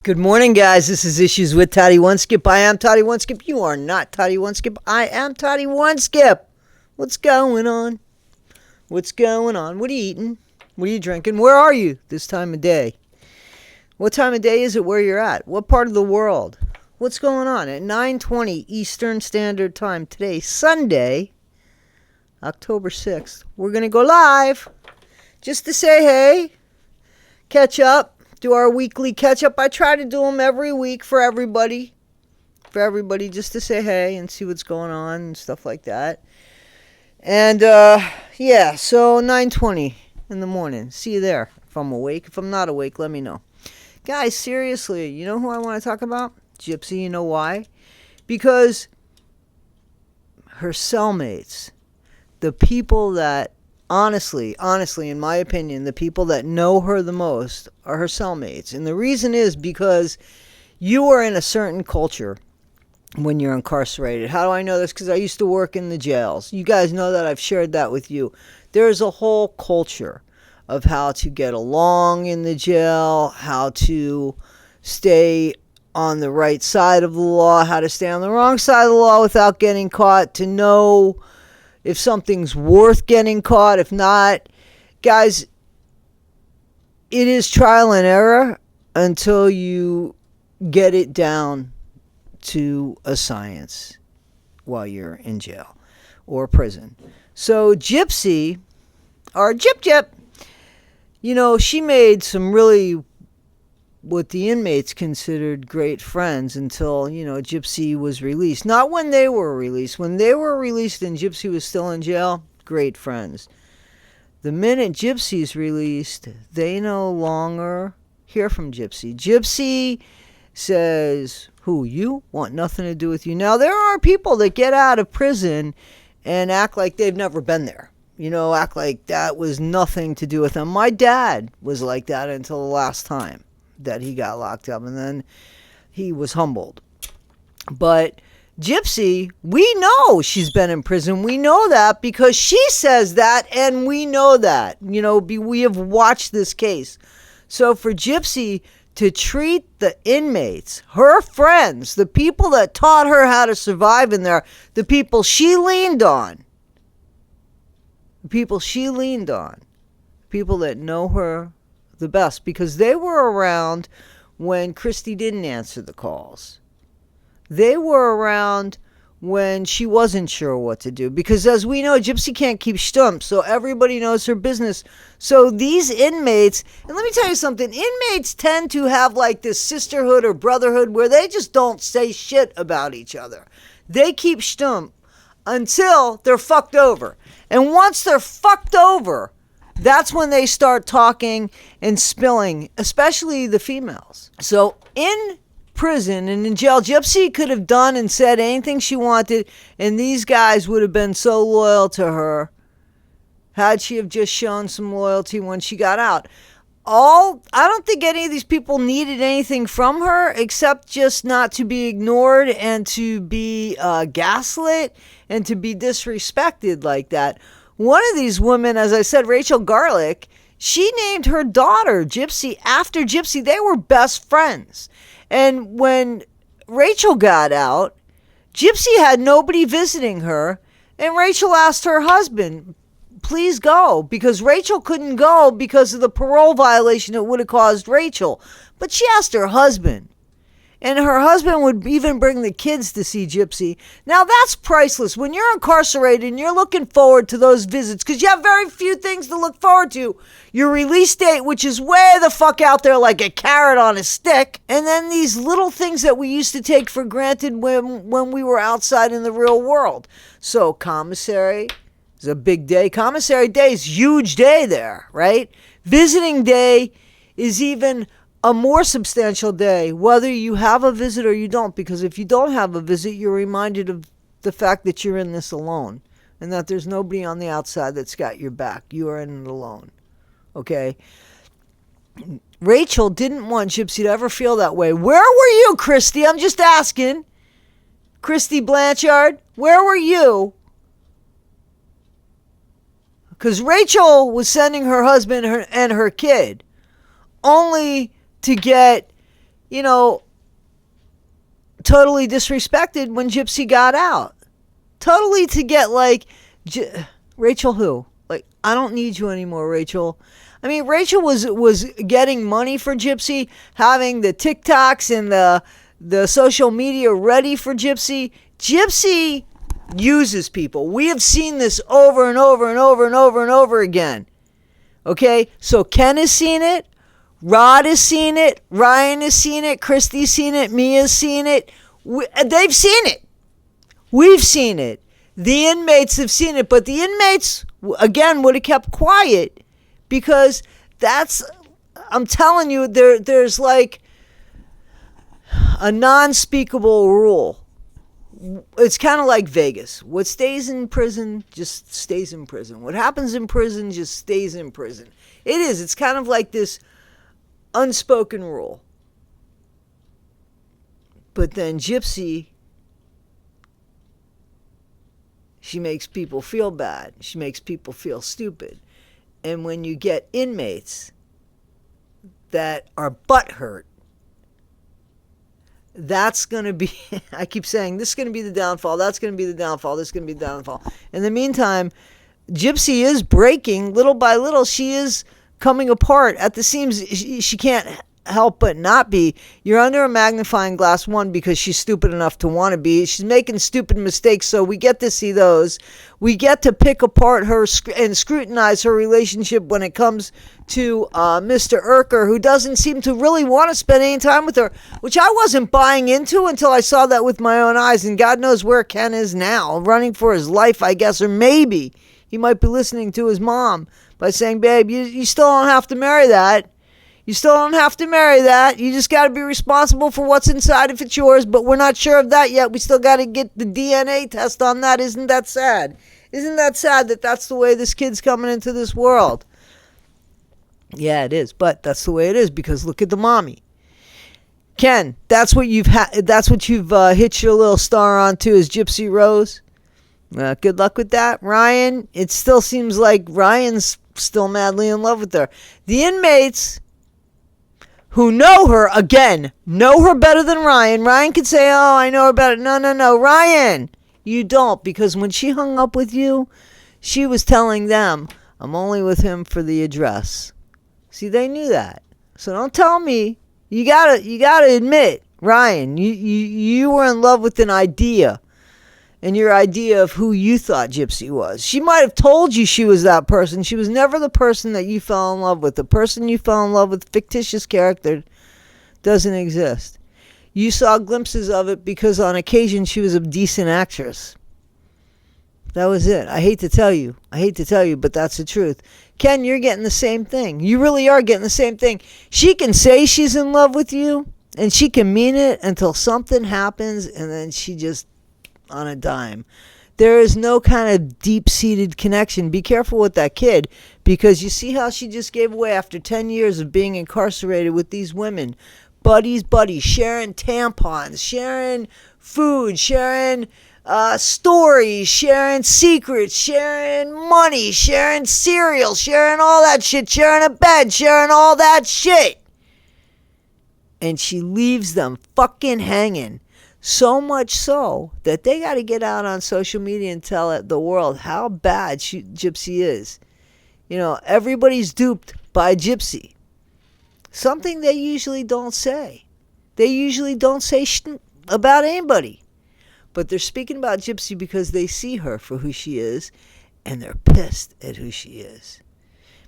Good morning, guys. This is Issues with Toddy One Skip. I am Toddy One Skip. You are not Toddy One Skip. I am Toddy One Skip. What's going on? What's going on? What are you eating? What are you drinking? Where are you this time of day? What time of day is it where you're at? What part of the world? What's going on? At 9:20 Eastern Standard Time today, Sunday, October 6th, we're going to go live just to say hey, catch up. Do our weekly catch-up. I try to do them every week for everybody, just to say hey and see what's going on and stuff like that. And, so 9:20 in the morning. See you there. If I'm awake. If I'm not awake, let me know. Guys, seriously, you know who I want to talk about? Gypsy. You know why? Because her cellmates, the people that, honestly, in my opinion, the people that know her the most are her cellmates. And the reason is because you are in a certain culture when you're incarcerated. How do I know this? Because I used to work in the jails. You guys know that. I've shared that with you. There's a whole culture of how to get along in the jail, how to stay on the right side of the law, how to stay on the wrong side of the law without getting caught, to know if something's worth getting caught, if not. Guys, it is trial and error until you get it down to a science while you're in jail or prison. So Gypsy, or Gyp, she made some really what the inmates considered great friends until, Gypsy was released. Not when they were released. When they were released and Gypsy was still in jail, great friends. The minute Gypsy's released, they no longer hear from Gypsy. Gypsy says, who, you? Want nothing to do with you. Now, there are people that get out of prison and act like they've never been there. Act like that was nothing to do with them. My dad was like that until the last time that he got locked up, and then he was humbled. But Gypsy, we know she's been in prison. We know that because she says that, and we know that. We have watched this case. So for Gypsy to treat the inmates, her friends, the people that taught her how to survive in there, the people she leaned on, people that know her the best, because they were around when Christy didn't answer the calls. They were around when she wasn't sure what to do, because as we know, Gypsy can't keep stump, so everybody knows her business. So these inmates, and let me tell you something, inmates tend to have like this sisterhood or brotherhood where they just don't say shit about each other. They keep stump until they're fucked over. And once they're fucked over, that's when they start talking and spilling, especially the females. So in prison and in jail, Gypsy could have done and said anything she wanted, and these guys would have been so loyal to her had she have just shown some loyalty when she got out. I don't think any of these people needed anything from her except just not to be ignored and to be gaslit and to be disrespected like that. One of these women, as I said, Rachel Garlick, she named her daughter Gypsy after Gypsy. They were best friends. And when Rachel got out, Gypsy had nobody visiting her, and Rachel asked her husband, please go, because Rachel couldn't go because of the parole violation it would have caused Rachel. But she asked her husband. And her husband would even bring the kids to see Gypsy. Now, that's priceless. When you're incarcerated and you're looking forward to those visits, because you have very few things to look forward to. Your release date, which is way the fuck out there like a carrot on a stick. And then these little things that we used to take for granted when we were outside in the real world. So, commissary is a big day. Commissary day is huge day there, right? Visiting day is even a more substantial day, whether you have a visit or you don't, because if you don't have a visit, you're reminded of the fact that you're in this alone and that there's nobody on the outside that's got your back. You are in it alone, okay? Rachel didn't want Gypsy to ever feel that way. Where were you, Christy? I'm just asking. Christy Blanchard, where were you? Because Rachel was sending her husband and her kid only to get you know, totally disrespected when Gypsy got out. Totally to get like, Rachel who? Like, I don't need you anymore, Rachel. I mean, Rachel was getting money for Gypsy, having the TikToks and the social media ready for Gypsy. Gypsy uses people. We have seen this over and over and over and over and over again. Okay? So Ken has seen it. Rod has seen it. Ryan has seen it. Christy's seen it. Mia's seen it. They've seen it. We've seen it. The inmates have seen it. But the inmates, again, would have kept quiet because I'm telling you, there's like a non-speakable rule. It's kind of like Vegas. What stays in prison just stays in prison. What happens in prison just stays in prison. It is. It's kind of like this unspoken rule. But then Gypsy, she makes people feel bad. She makes people feel stupid. And when you get inmates that are butthurt, that's going to be, I keep saying, this is going to be the downfall, that's going to be the downfall, this is going to be the downfall. In the meantime, Gypsy is breaking, little by little, she is coming apart at the seams. She can't help but not be. You're under a magnifying glass, one, because she's stupid enough to want to be. She's making stupid mistakes, so we get to see those. We get to pick apart her and scrutinize her relationship when it comes to Mr. Urker, who doesn't seem to really want to spend any time with her, which I wasn't buying into until I saw that with my own eyes, and God knows where Ken is now, running for his life, I guess, or maybe he might be listening to his mom by saying, babe, you still don't have to marry that. You still don't have to marry that. You just got to be responsible for what's inside if it's yours, but we're not sure of that yet. We still got to get the DNA test on that. Isn't that sad? Isn't that sad that that's the way this kid's coming into this world? Yeah, it is, but that's the way it is because look at the mommy. Ken, that's what you've hitched your little star onto is Gypsy Rose. Good luck with that. Ryan, it still seems like Ryan's still madly in love with her. The inmates who know her, again, know her better than Ryan. Ryan could say, oh, I know her better. No. Ryan, you don't, because when she hung up with you, she was telling them, I'm only with him for the address. See, they knew that. So don't tell me. You gotta admit, Ryan, you were in love with an idea. And your idea of who you thought Gypsy was. She might have told you she was that person. She was never the person that you fell in love with. The person you fell in love with, fictitious character, doesn't exist. You saw glimpses of it because on occasion she was a decent actress. That was it. I hate to tell you, but that's the truth. Ken, you're getting the same thing. You really are getting the same thing. She can say she's in love with you, and she can mean it until something happens, and then she just on a dime. There is no kind of deep-seated connection. Be careful with that kid, because you see how she just gave away after 10 years of being incarcerated with these women. Buddies, sharing tampons, sharing food, sharing stories, sharing secrets, sharing money, sharing cereal, sharing all that shit, sharing a bed, sharing all that shit. And she leaves them fucking hanging. So much so that they got to get out on social media and tell the world how bad Gypsy is. You know, everybody's duped by Gypsy. Something they usually don't say. They usually don't say about anybody. But they're speaking about Gypsy because they see her for who she is, and they're pissed at who she is.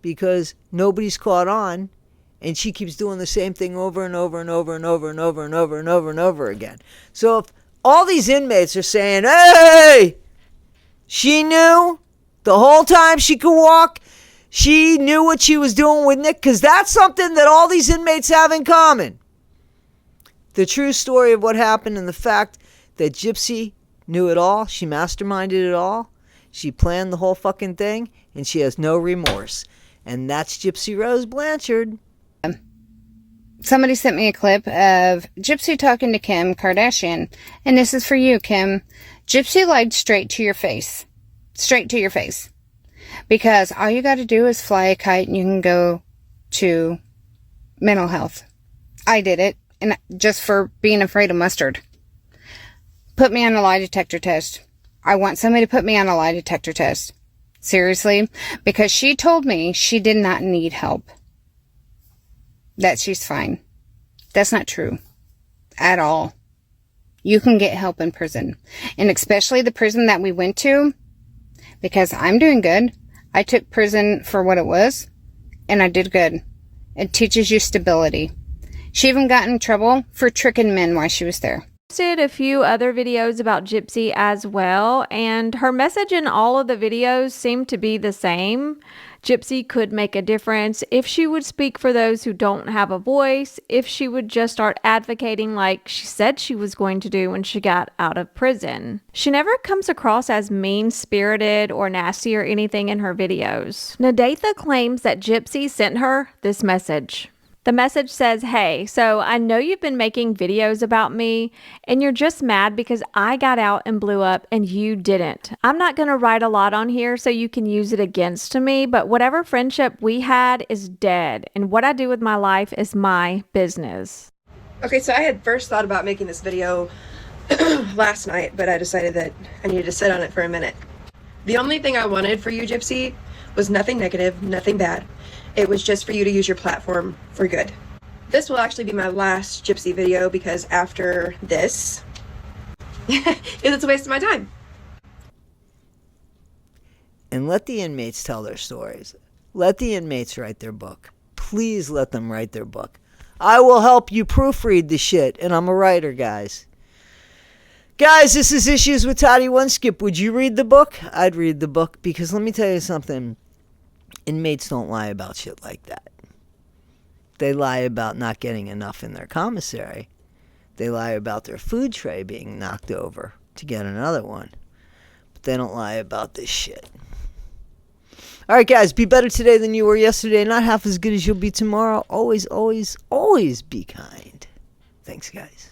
Because nobody's caught on, and she keeps doing the same thing over and over and over and over and over and over and over and over again. So if all these inmates are saying, hey, she knew the whole time she could walk, she knew what she was doing with Nick, because that's something that all these inmates have in common. The true story of what happened and the fact that Gypsy knew it all, she masterminded it all, she planned the whole fucking thing, and she has no remorse. And that's Gypsy Rose Blanchard. Somebody sent me a clip of Gypsy talking to Kim Kardashian. And this is for you, Kim. Gypsy lied straight to your face. Straight to your face. Because all you got to do is fly a kite and you can go to mental health. I did it. and just for being afraid of mustard. Put me on a lie detector test. I want somebody to put me on a lie detector test. Seriously, because she told me she did not need help. That she's fine. That's not true. At all. You can get help in prison. And especially the prison that we went to, because I'm doing good. I took prison for what it was, and I did good. It teaches you stability. She even got in trouble for tricking men while she was there. Did a few other videos about Gypsy as well, and her message in all of the videos seemed to be the same. Gypsy could make a difference if she would speak for those who don't have a voice, if she would just start advocating like she said she was going to do when she got out of prison. She never comes across as mean-spirited or nasty or anything in her videos. Nadatha claims that Gypsy sent her this message. The message says, "Hey, so I know you've been making videos about me and you're just mad because I got out and blew up and you didn't. I'm not going to write a lot on here so you can use it against me, but whatever friendship we had is dead and what I do with my life is my business." Okay, so I had first thought about making this video last night, but I decided that I needed to sit on it for a minute. The only thing I wanted for you, Gypsy, was nothing negative, nothing bad. It was just for you to use your platform for good. This will actually be my last Gypsy video because after this, it's a waste of my time. And let the inmates tell their stories. Let the inmates write their book. Please let them write their book. I will help you proofread the shit, and I'm a writer, guys. Guys, this is Issues with Toddy One Skip. Would you read the book? I'd read the book because let me tell you something. Inmates don't lie about shit like that. They lie about not getting enough in their commissary. They lie about their food tray being knocked over to get another one. But they don't lie about this shit. All right, guys, be better today than you were yesterday. Not half as good as you'll be tomorrow. Always, always, always be kind. Thanks, guys.